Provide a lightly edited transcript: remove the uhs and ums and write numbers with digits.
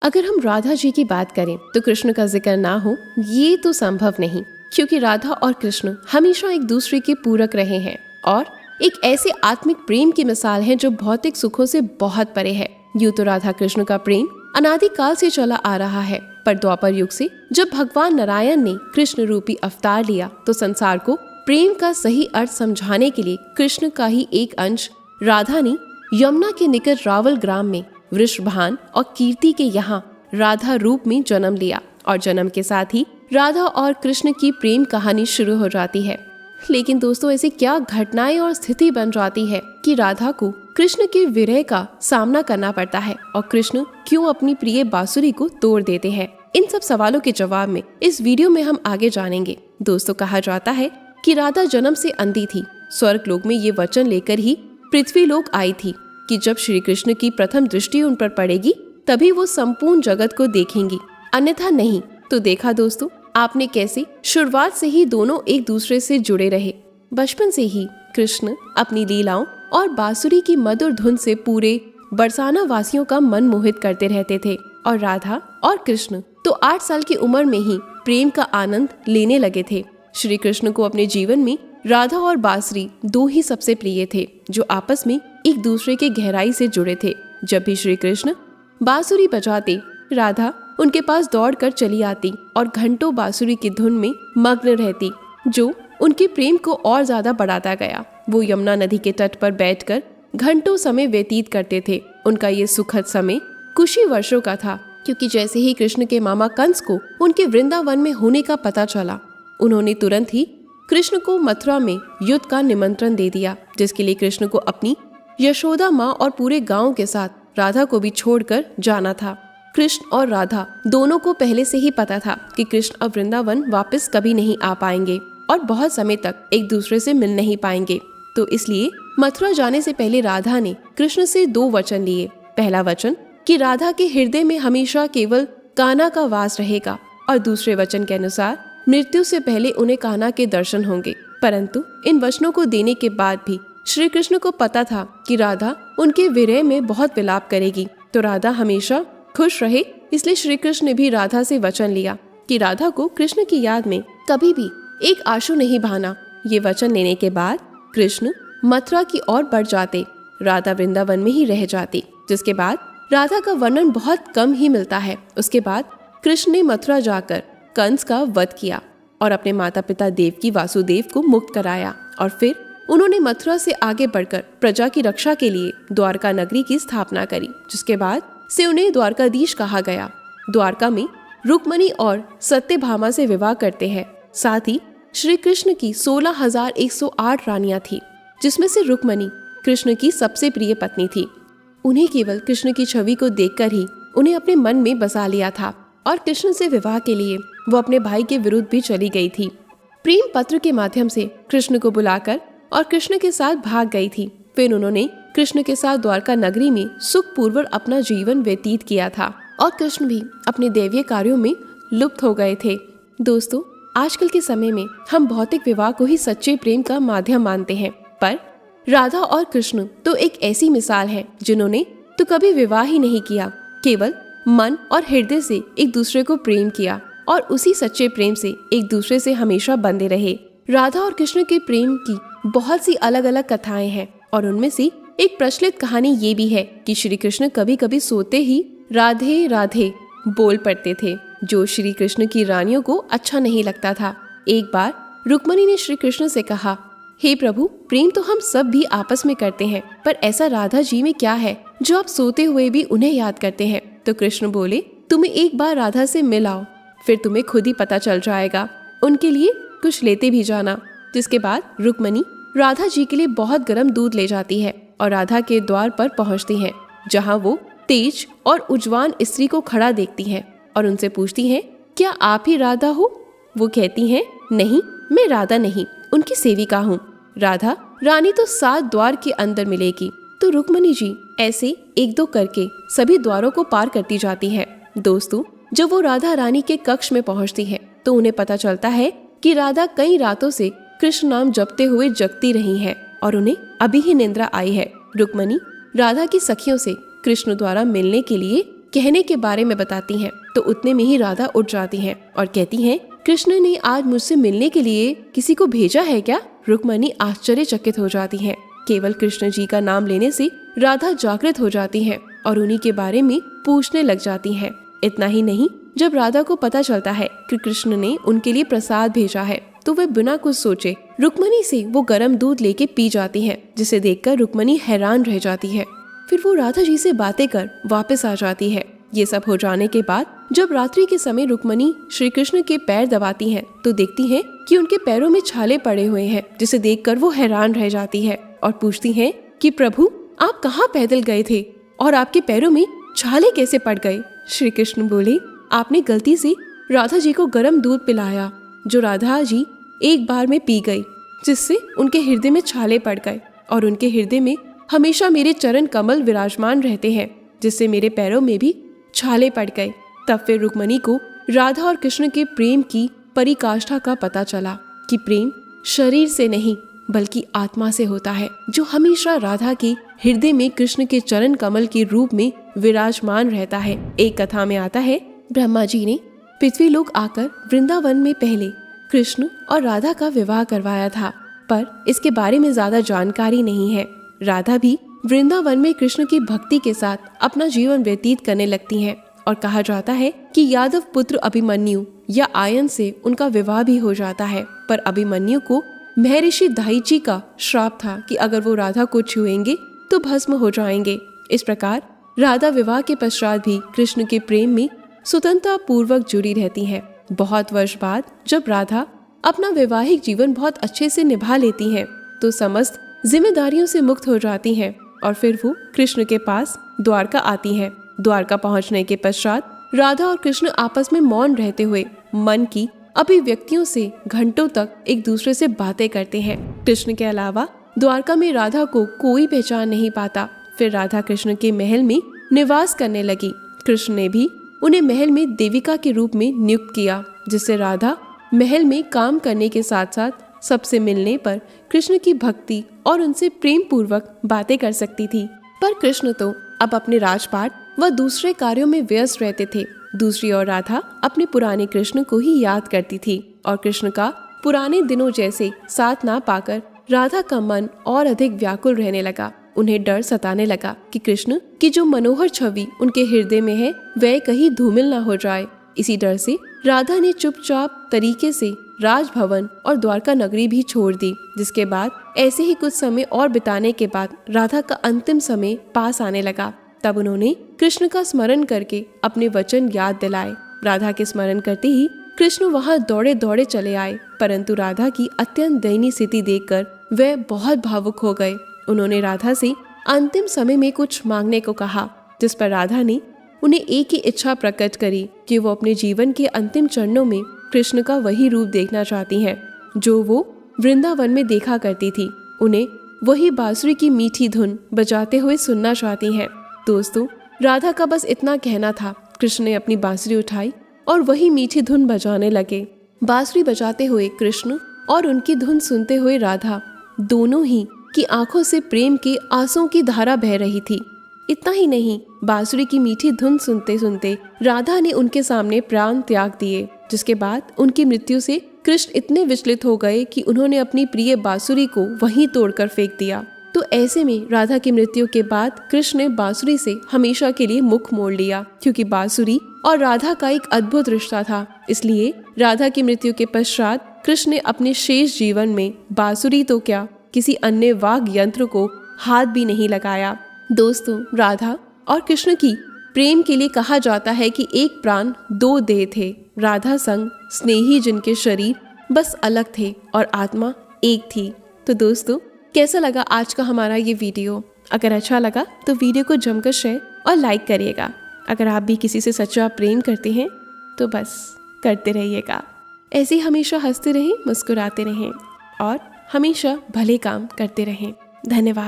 अगर हम राधा जी की बात करें तो कृष्ण का जिक्र ना हो ये तो संभव नहीं, क्योंकि राधा और कृष्ण हमेशा एक दूसरे के पूरक रहे हैं और एक ऐसे आत्मिक प्रेम की मिसाल है जो भौतिक सुखों से बहुत परे है। यूं तो राधा कृष्ण का प्रेम अनादिकाल से चला आ रहा है, पर द्वापर युग से जब भगवान नारायण ने कृष्ण रूपी अवतार लिया तो संसार को प्रेम का सही अर्थ समझाने के लिए कृष्ण का ही एक अंश राधा ने यमुना के निकट रावल ग्राम में वृषभान और कीर्ति के यहाँ राधा रूप में जन्म लिया और जन्म के साथ ही राधा और कृष्ण की प्रेम कहानी शुरू हो जाती है। लेकिन दोस्तों, ऐसी क्या घटनाएं और स्थिति बन जाती है कि राधा को कृष्ण के विरह का सामना करना पड़ता है और कृष्ण क्यों अपनी प्रिय बांसुरी को तोड़ देते हैं? इन सब सवालों के जवाब में इस वीडियो में हम आगे जानेंगे। दोस्तों, कहा जाता है कि राधा जन्म से अंधी थी। स्वर्ग लोक में ये वचन लेकर ही पृथ्वी लोक आई थी कि जब श्री कृष्ण की प्रथम दृष्टि उन पर पड़ेगी तभी वो संपूर्ण जगत को देखेंगी, अन्यथा नहीं। तो देखा दोस्तों, आपने कैसे शुरुआत से ही दोनों एक दूसरे से जुड़े रहे। बचपन से ही कृष्ण अपनी लीलाओं और बांसुरी की मधुर धुन से पूरे बरसाना वासियों का मन मोहित करते रहते थे और राधा और कृष्ण तो 8 साल की उम्र में ही प्रेम का आनंद लेने लगे थे। श्री कृष्ण को अपने जीवन में राधा और बांसुरी दो ही सबसे प्रिय थे, जो आपस में एक दूसरे के गहराई से जुड़े थे। जब भी श्री कृष्ण बांसुरी बजाते, राधा उनके पास दौड़कर चली आती और घंटों बांसुरी की धुन में मग्न रहती, जो उनके प्रेम को और ज्यादा बढ़ाता गया। वो यमुना नदी के तट पर बैठकर घंटों समय व्यतीत करते थे। उनका ये सुखद समय कुछ ही वर्षों का था, क्योंकि जैसे ही कृष्ण के मामा कंस को उनके वृंदावन में होने का पता चला, उन्होंने तुरंत ही कृष्ण को मथुरा में युद्ध का निमंत्रण दे दिया, जिसके लिए कृष्ण को अपनी यशोदा माँ और पूरे गांव के साथ राधा को भी छोड़कर जाना था। कृष्ण और राधा दोनों को पहले से ही पता था कि कृष्ण अब वृंदावन वापस कभी नहीं आ पाएंगे और बहुत समय तक एक दूसरे से मिल नहीं पाएंगे। तो इसलिए मथुरा जाने से पहले राधा ने कृष्ण से 2 वचन लिए। पहला वचन कि राधा के हृदय में हमेशा केवल कान्हा का वास रहेगा और दूसरे वचन के अनुसार मृत्यु से पहले उन्हें कान्हा के दर्शन होंगे। परंतु इन वचनों को देने के बाद भी श्री कृष्ण को पता था कि राधा उनके विरह में बहुत विलाप करेगी, तो राधा हमेशा खुश रहे। इसलिए श्री कृष्ण ने भी राधा से वचन लिया कि राधा को कृष्ण की याद में कभी भी एक आंसू नहीं बहाना। ये वचन लेने के बाद कृष्ण मथुरा की ओर बढ़ जाते, राधा वृंदावन में ही रह जाती, जिसके बाद राधा का वर्णन बहुत कम ही मिलता है। उसके बाद कृष्ण ने मथुरा जाकर कंस का वध किया और अपने माता पिता देवकी वासुदेव को मुक्त कराया और फिर उन्होंने मथुरा से आगे बढ़कर प्रजा की रक्षा के लिए द्वारका नगरी की स्थापना करी, जिसके बाद से उन्हें द्वारकाधीश कहा गया। द्वारका में रुक्मणी और सत्यभामा से विवाह करते हैं। साथ ही श्री कृष्ण की 16,108 रानियां थी, जिसमें से रुक्मणी कृष्ण की सबसे प्रिय पत्नी थी। उन्हें केवल कृष्ण की छवि को देखकर ही उन्हें अपने मन में बसा लिया था और कृष्ण से विवाह के लिए वो अपने भाई के विरुद्ध भी चली गई थी। प्रेम पत्र के माध्यम से कृष्ण को बुलाकर और कृष्ण के साथ भाग गई थी। फिर उन्होंने कृष्ण के साथ द्वारका नगरी में सुखपूर्वक अपना जीवन व्यतीत किया था और कृष्ण भी अपने दैवीय कार्यों में लुप्त हो गए थे। दोस्तों, आजकल के समय में हम भौतिक विवाह को ही सच्चे प्रेम का माध्यम मानते हैं, पर राधा और कृष्ण तो एक ऐसी मिसाल है जिन्होंने तो कभी विवाह ही नहीं किया, केवल मन और हृदय से एक दूसरे को प्रेम किया और उसी सच्चे प्रेम से एक दूसरे से हमेशा बंधे रहे। राधा और कृष्ण के प्रेम की बहुत सी अलग अलग कथाएं हैं और उनमें से एक प्रचलित कहानी ये भी है कि श्री कृष्ण कभी कभी सोते ही राधे राधे बोल पड़ते थे, जो श्री कृष्ण की रानियों को अच्छा नहीं लगता था। एक बार रुक्मणी ने श्री कृष्ण से कहा, हे प्रभु, प्रेम तो हम सब भी आपस में करते हैं, पर ऐसा राधा जी में क्या है जो आप सोते हुए भी उन्हें याद करते हैं? तो कृष्ण बोले, तुम्हें एक बार राधा से मिलाओ, फिर तुम्हें खुद ही पता चल जाएगा। उनके लिए कुछ लेते भी जाना। जिसके बाद रुक्मणी राधा जी के लिए बहुत गर्म दूध ले जाती है और राधा के द्वार पर पहुंचती है, जहां वो तेज और उज्जवान स्त्री को खड़ा देखती है और उनसे पूछती है, क्या आप ही राधा हो? वो कहती हैं, नहीं, मैं राधा नहीं, उनकी सेविका हूँ। राधा रानी तो 7 द्वार के अंदर मिलेगी। तो रुक्मणी जी ऐसे 1-2 करके सभी द्वारों को पार करती जाती है। दोस्तों, जब वो राधा रानी के कक्ष में पहुंचती है तो उन्हें पता चलता है कि राधा कई रातों से कृष्ण नाम जपते हुए जगती रही है और उन्हें अभी ही निंद्रा आई है। रुक्मणी राधा की सखियों से कृष्ण द्वारा मिलने के लिए कहने के बारे में बताती हैं। तो उतने में ही राधा उठ जाती हैं और कहती हैं, कृष्ण ने आज मुझसे मिलने के लिए किसी को भेजा है क्या? रुक्मणी आश्चर्यचकित हो जाती हैं। केवल कृष्ण जी का नाम लेने से राधा जागृत हो जाती है और उन्हीं के बारे में पूछने लग जाती है। इतना ही नहीं, जब राधा को पता चलता है कि कृष्ण ने उनके लिए प्रसाद भेजा है तो वह बिना कुछ सोचे रुक्मणी से वो गर्म दूध लेके पी जाती है, जिसे देखकर रुक्मणी हैरान रह जाती है। फिर वो राधा जी से बातें कर वापस आ जाती है। ये सब हो जाने के बाद जब रात्रि के समय रुक्मणी श्री कृष्ण के पैर दबाती हैं तो देखती हैं कि उनके पैरों में छाले पड़े हुए हैं, जिसे देखकर वो हैरान रह जाती है और पूछती हैं कि प्रभु, आप कहाँ पैदल गए थे और आपके पैरों में छाले कैसे पड़ गए? श्री कृष्ण बोले, आपने गलती से राधा जी को गर्म दूध पिलाया, जो राधा जी एक बार में पी गई, जिससे उनके हृदय में छाले पड़ गए और उनके हृदय में हमेशा मेरे चरण कमल विराजमान रहते हैं, जिससे मेरे पैरों में भी छाले पड़ गए। तब फिर रुक्मणी को राधा और कृष्ण के प्रेम की परिकाष्ठा का पता चला कि प्रेम शरीर से नहीं बल्कि आत्मा से होता है, जो हमेशा राधा के हृदय में कृष्ण के चरण कमल के रूप में विराजमान रहता है। एक कथा में आता है, ब्रह्मा जी ने पृथ्वी लोक आकर वृंदावन में पहले कृष्ण और राधा का विवाह करवाया था, पर इसके बारे में ज्यादा जानकारी नहीं है। राधा भी वृंदावन में कृष्ण की भक्ति के साथ अपना जीवन व्यतीत करने लगती हैं और कहा जाता है कि यादव पुत्र अभिमन्यु या आयन से उनका विवाह भी हो जाता है, पर अभिमन्यु को महर्षि दाहिची का श्राप था कि अगर वो राधा को छुएंगे तो भस्म हो जाएंगे। इस प्रकार राधा विवाह के पश्चात भी कृष्ण के प्रेम में स्वतंत्रता पूर्वक जुड़ी रहती है। बहुत वर्ष बाद जब राधा अपना वैवाहिक जीवन बहुत अच्छे से निभा लेती हैं, तो समस्त जिम्मेदारियों से मुक्त हो जाती हैं और फिर वो कृष्ण के पास द्वारका आती हैं। द्वारका पहुंचने के पश्चात राधा और कृष्ण आपस में मौन रहते हुए मन की अभिव्यक्तियों से घंटों तक एक दूसरे से बातें करते हैं। कृष्ण के अलावा द्वारका में राधा को कोई पहचान नहीं पाता। फिर राधा कृष्ण के महल में निवास करने लगी। कृष्ण ने भी उन्हें महल में देविका के रूप में नियुक्त किया, जिससे राधा महल में काम करने के साथ साथ सबसे मिलने पर कृष्ण की भक्ति और उनसे प्रेम पूर्वक बातें कर सकती थी। पर कृष्ण तो अब अपने राजपाट व दूसरे कार्यों में व्यस्त रहते थे। दूसरी ओर राधा अपने पुराने कृष्ण को ही याद करती थी और कृष्ण का पुराने दिनों जैसे साथ ना पाकर राधा का मन और अधिक व्याकुल रहने लगा। उन्हें डर सताने लगा कि कृष्ण की जो मनोहर छवि उनके हृदय में है वह कहीं धूमिल न हो जाए। इसी डर से राधा ने चुपचाप तरीके से राजभवन और द्वारका नगरी भी छोड़ दी। जिसके बाद ऐसे ही कुछ समय और बिताने के बाद राधा का अंतिम समय पास आने लगा। तब उन्होंने कृष्ण का स्मरण करके अपने वचन याद दिलाए। राधा के स्मरण करते ही कृष्ण वहां दौड़े दौड़े चले आए, परंतु राधा की अत्यंत दयनीय स्थिति देखकर वह बहुत भावुक हो गए। उन्होंने राधा से अंतिम समय में कुछ मांगने को कहा, जिस पर राधा ने उन्हें एक ही इच्छा प्रकट करी कि वो अपने जीवन के अंतिम चरणों में कृष्ण का वही रूप देखना चाहती हैं जो वो वृंदावन में देखा करती थी। उन्हें वही बांसुरी की मीठी धुन बजाते हुए सुनना चाहती हैं। दोस्तों, राधा का बस इतना कहना था। कृष्ण ने अपनी बांसुरी उठाई और वही मीठी धुन बजाने लगे। बांसुरी बजाते हुए कृष्ण और उनकी धुन सुनते हुए राधा, दोनों ही की आंखों से प्रेम के आंसुओं की धारा बह रही थी। इतना ही नहीं, बांसुरी की मीठी धुन सुनते सुनते राधा ने उनके सामने प्राण त्याग दिए। जिसके बाद उनकी मृत्यु से कृष्ण इतने विचलित हो गए कि उन्होंने अपनी प्रिय बांसुरी को वहीं तोड़कर फेंक दिया। तो ऐसे में राधा की मृत्यु के बाद कृष्ण ने बांसुरी से हमेशा के लिए मुख मोड़ लिया, क्योंकि बांसुरी और राधा का एक अद्भुत रिश्ता था। इसलिए राधा की मृत्यु के पश्चात कृष्ण ने अपने शेष जीवन में बांसुरी तो क्या, किसी अन्य वाद्य यंत्र को हाथ भी नहीं लगाया। दोस्तों, राधा और कृष्ण की प्रेम के लिए कहा जाता है कि एक प्राण दो देह थे। राधा संग स्नेही जिनके शरीर बस अलग थे और आत्मा एक थी। तो दोस्तों, कैसा लगा आज का हमारा ये वीडियो? अगर अच्छा लगा तो वीडियो को जमकर शेयर और लाइक करिएगा। अगर आप भी किसी से सच्चा प्रेम करते हैं तो बस करते रहिएगा। ऐसे ही हमेशा हंसते रहें, मुस्कुराते रहें और हमेशा भले काम करते रहें। धन्यवाद।